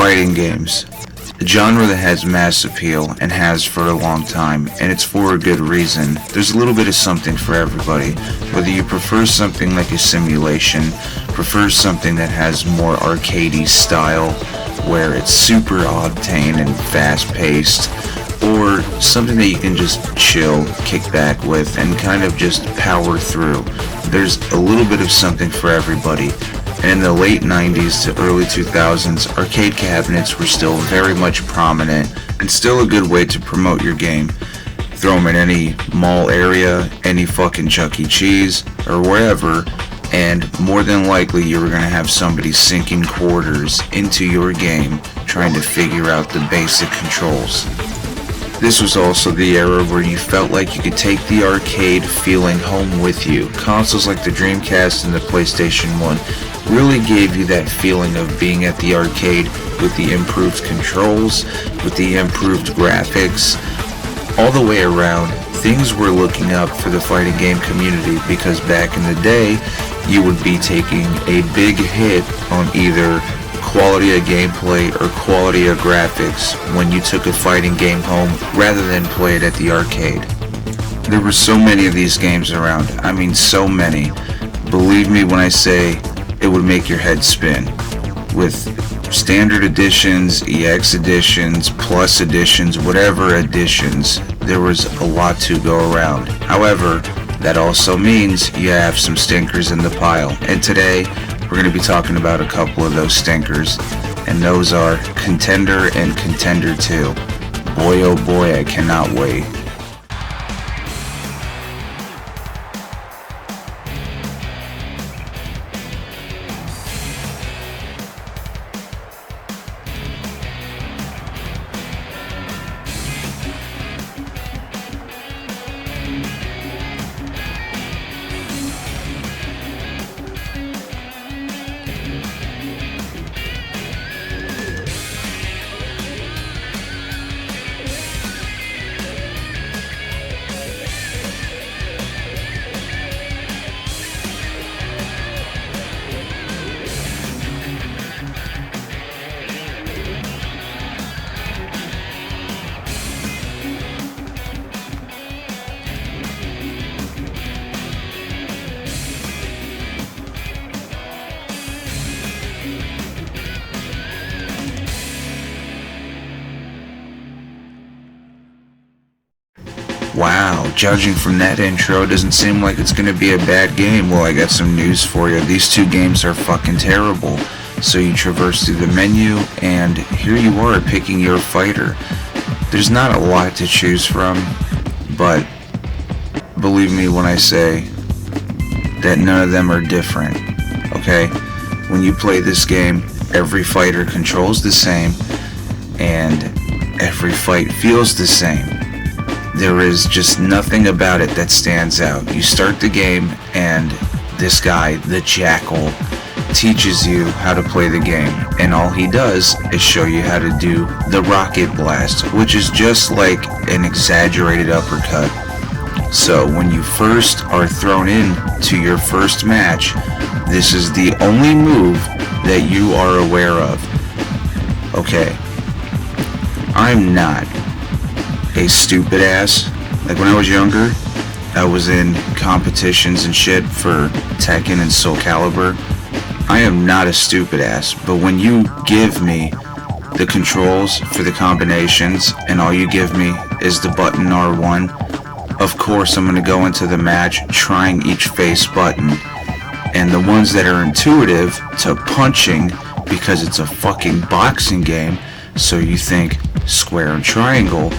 Fighting games. A genre that has mass appeal and has for a long time, and it's for a good reason. There's a little bit of something for everybody. Whether you prefer something like a simulation, prefer something that has more arcadey style, where it's super octane and fast-paced, or something that you can just chill, kick back with, and kind of just power through. There's a little bit of something for everybody. And in the late 90s to early 2000s, arcade cabinets were still very much prominent and still a good way to promote your game. Throw them in any mall area, any fucking Chuck E. Cheese, or wherever, and more than likely you were going to have somebody sinking quarters into your game trying to figure out the basic controls. This was also the era where you felt like you could take the arcade feeling home with you. Consoles like the Dreamcast and the PlayStation 1 really gave you that feeling of being at the arcade with the improved controls, with the improved graphics. All the way around, things were looking up for the fighting game community because back in the day, you would be taking a big hit on either quality of gameplay or quality of graphics when you took a fighting game home rather than play it at the arcade. There were so many of these games around. I mean, so many. Believe me when I say it would make your head spin. With standard editions, EX editions, plus editions, whatever editions, there was a lot to go around. However, that also means you have some stinkers in the pile. And today, we're going to be talking about a couple of those stinkers, and those are Contender and Contender 2. Boy oh boy, I cannot wait. Wow, judging from that intro, doesn't seem like it's gonna be a bad game. Well, I got some news for you. These two games are fucking terrible. So you traverse through the menu, and here you are picking your fighter. There's not a lot to choose from, but believe me when I say that none of them are different, okay? When you play this game, every fighter controls the same, and every fight feels the same. There is just nothing about it that stands out. You start the game and this guy, the Jackal, teaches you how to play the game, and all he does is show you how to do the rocket blast, which is just like an exaggerated uppercut. So when you first are thrown in to your first match, this is the only move that you are aware of. Okay, I'm not a stupid ass. Like when I was younger, I was in competitions and shit for Tekken and Soul Calibur. I am not a stupid ass, but when you give me the controls for the combinations and all you give me is the button R1, of course I'm going to go into the match trying each face button. And the ones that are intuitive to punching, because it's a fucking boxing game, so you think square and triangle,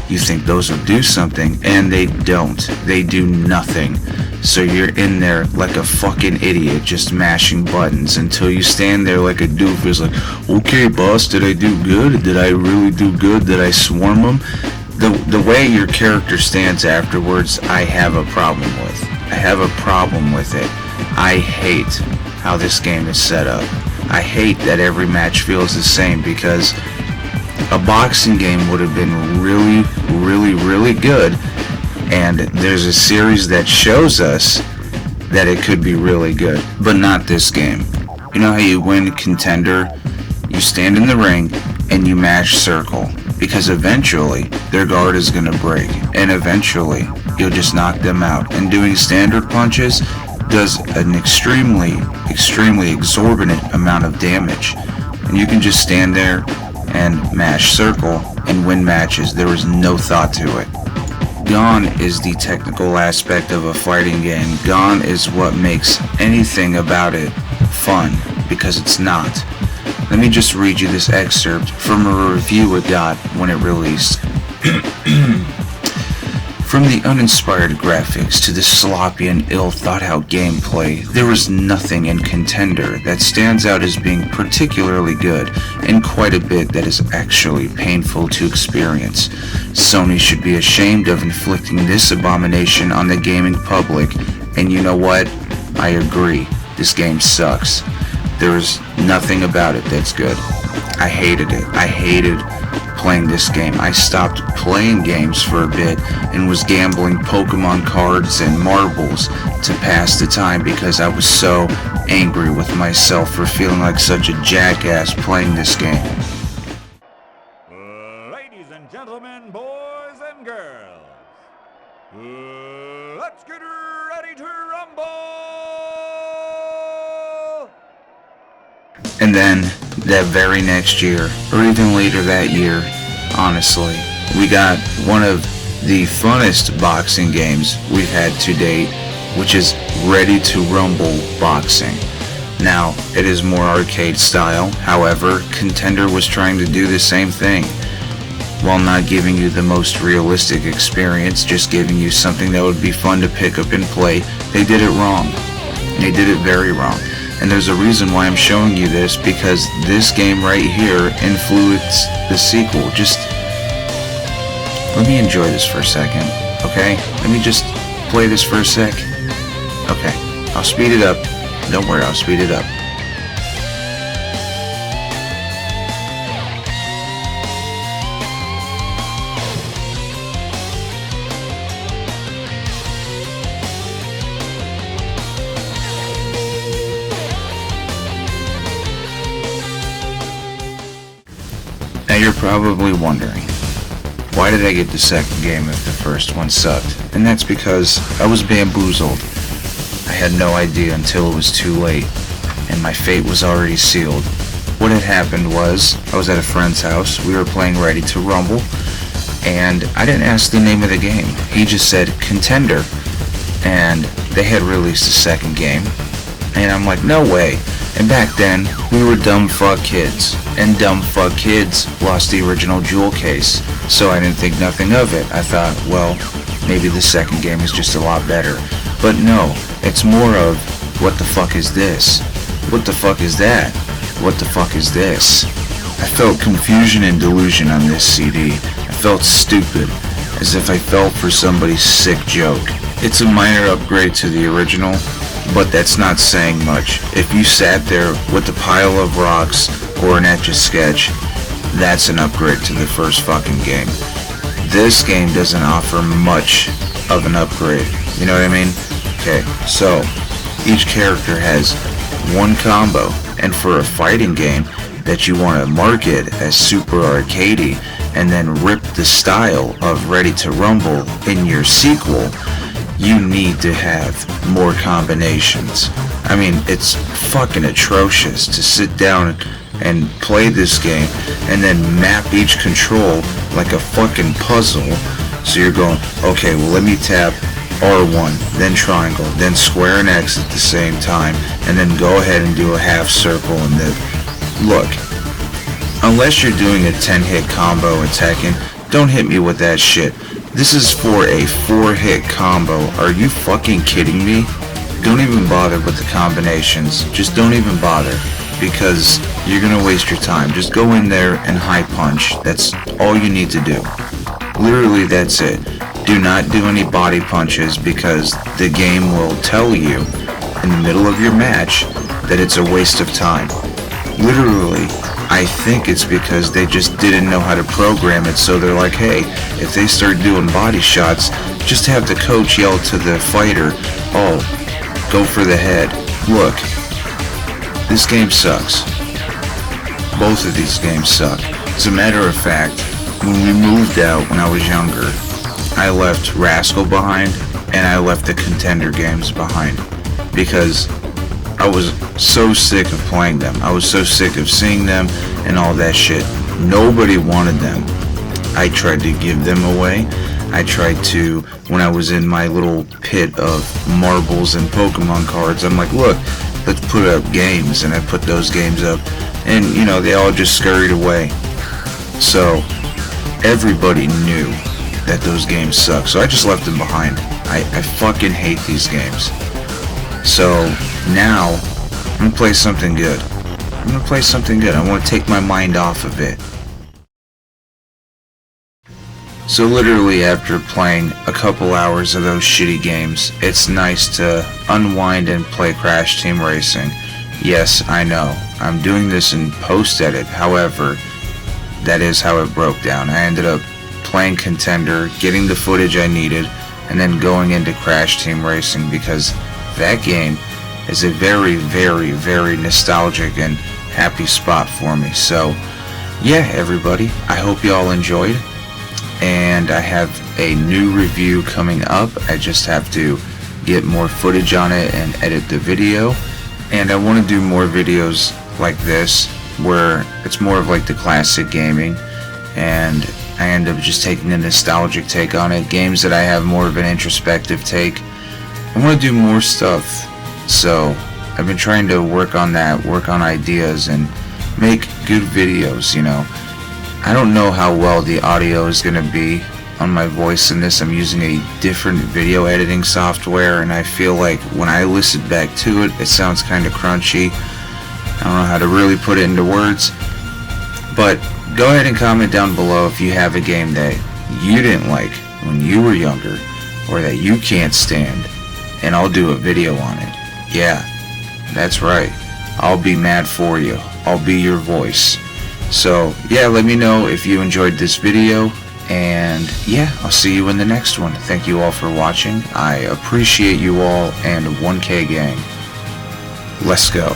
you think those will do something, and they don't. They do nothing. So you're in there like a fucking idiot just mashing buttons until you stand there like a doofus like, okay boss, did I do good? Did I really do good? Did I swarm them? The way your character stands afterwards, I have a problem with. I have a problem with it. I hate how this game is set up. I hate that every match feels the same, because a boxing game would have been really, really, really good, and there's a series that shows us that it could be really good, but not this game. You know how you win Contender, You stand in the ring and you mash circle, because eventually their guard is going to break, and eventually you'll just knock them out. And doing standard punches does an extremely exorbitant amount of damage. And you can just stand there and mash circle and win matches. There was no thought to it. Gone is the technical aspect of a fighting game. Gone is what makes anything about it fun, because it's not. Let me just read you this excerpt from a review it got when it released. From the uninspired graphics to the sloppy and ill-thought-out gameplay, there was nothing in Contender that stands out as being particularly good, and quite a bit that is actually painful to experience. Sony should be ashamed of inflicting this abomination on the gaming public, and you know what? I agree. This game sucks. There is nothing about it that's good. I hated it. I hated playing this game. I stopped playing games for a bit and was gambling Pokemon cards and marbles to pass the time, because I was so angry with myself for feeling like such a jackass playing this game. Ladies and gentlemen, boys and girls, let's get ready to rumble! And then, that very next year, or even later that year, honestly, we got one of the funnest boxing games we've had to date, which is Ready to Rumble Boxing. Now, it is more arcade style, however, Contender was trying to do the same thing. While not giving you the most realistic experience, just giving you something that would be fun to pick up and play, they did it wrong. They did it very wrong. And there's a reason why I'm showing you this, because this game right here influenced the sequel. Just let me enjoy this for a second, okay? Let me just play this for a sec. Okay, I'll speed it up. Don't worry, I'll speed it up. Now you're probably wondering, why did I get the second game if the first one sucked? And that's because I was bamboozled. I had no idea until it was too late, and my fate was already sealed. What had happened was, I was at a friend's house, we were playing Ready to Rumble, and I didn't ask the name of the game. He just said Contender, and they had released a second game, and I'm like, no way. And back then, we were dumb fuck kids, and dumb fuck kids lost the original jewel case, so I didn't think nothing of it. I thought, well, maybe the second game is just a lot better. But no, it's more of, what the fuck is this? What the fuck is that? What the fuck is this? I felt confusion and delusion on this CD. I felt stupid, as if I fell for somebody's sick joke. It's a minor upgrade to the original, but that's not saying much. If you sat there with a pile of rocks or an Etch-a-Sketch, that's an upgrade to the first fucking game. This game doesn't offer much of an upgrade, you know what I mean? Okay, so each character has one combo, and for a fighting game that you want to market as super arcadey and then rip the style of Ready to Rumble in your sequel, you need to have more combinations. I mean, it's fucking atrocious to sit down and play this game and then map each control like a fucking puzzle. So you're going, okay, well let me tap R1, then triangle, then square and X at the same time, and then go ahead and do a half circle and then, look, unless you're doing a 10-hit combo in Tekken, don't hit me with that shit. This is for a 4-hit combo. Are you fucking kidding me? Don't even bother with the combinations. Just don't even bother, because you're gonna waste your time. Just go in there and high punch. That's all you need to do. Literally, that's it. Do not do any body punches, because the game will tell you in the middle of your match that it's a waste of time. Literally, I think it's because they just didn't know how to program it, so they're like, hey, if they start doing body shots, just have the coach yell to the fighter, oh, go for the head. Look, this game sucks. Both of these games suck. As a matter of fact, when we moved out when I was younger, I left Rascal behind and I left the Contender games behind because I was so sick of playing them. I was so sick of seeing them and all that shit. Nobody wanted them. I tried to give them away. I tried to, when I was in my little pit of marbles and Pokemon cards, I'm like, look, let's put up games, and I put those games up, and you know, they all just scurried away. So everybody knew that those games suck, so I just left them behind. I fucking hate these games. So now I'm gonna play something good. I want to take my mind off of it. So literally after playing a couple hours of those shitty games, it's nice to unwind and play Crash Team Racing. Yes, I know, I'm doing this in post-edit, however, that is how it broke down. I ended up playing Contender, getting the footage I needed, and then going into Crash Team Racing because that game is a very, very, very nostalgic and happy spot for me. So, yeah, everybody, I hope you all enjoyed. And I have a new review coming up. I just have to get more footage on it and edit the video. And I want to do more videos like this where it's more of like the classic gaming, and I end up just taking a nostalgic take on it. Games that I have more of an introspective take. I want to do more stuff, so I've been trying to work on that, work on ideas, and make good videos, you know. I don't know how well the audio is going to be on my voice in this. I'm using a different video editing software, and I feel like when I listen back to it, it sounds kind of crunchy. I don't know how to really put it into words, but go ahead and comment down below if you have a game that you didn't like when you were younger, or that you can't stand, and I'll do a video on it. Yeah, that's right. I'll be mad for you. I'll be your voice. So yeah, let me know if you enjoyed this video, and yeah, I'll see you in the next one. Thank you all for watching. I appreciate you all, and 1K gang. Let's go.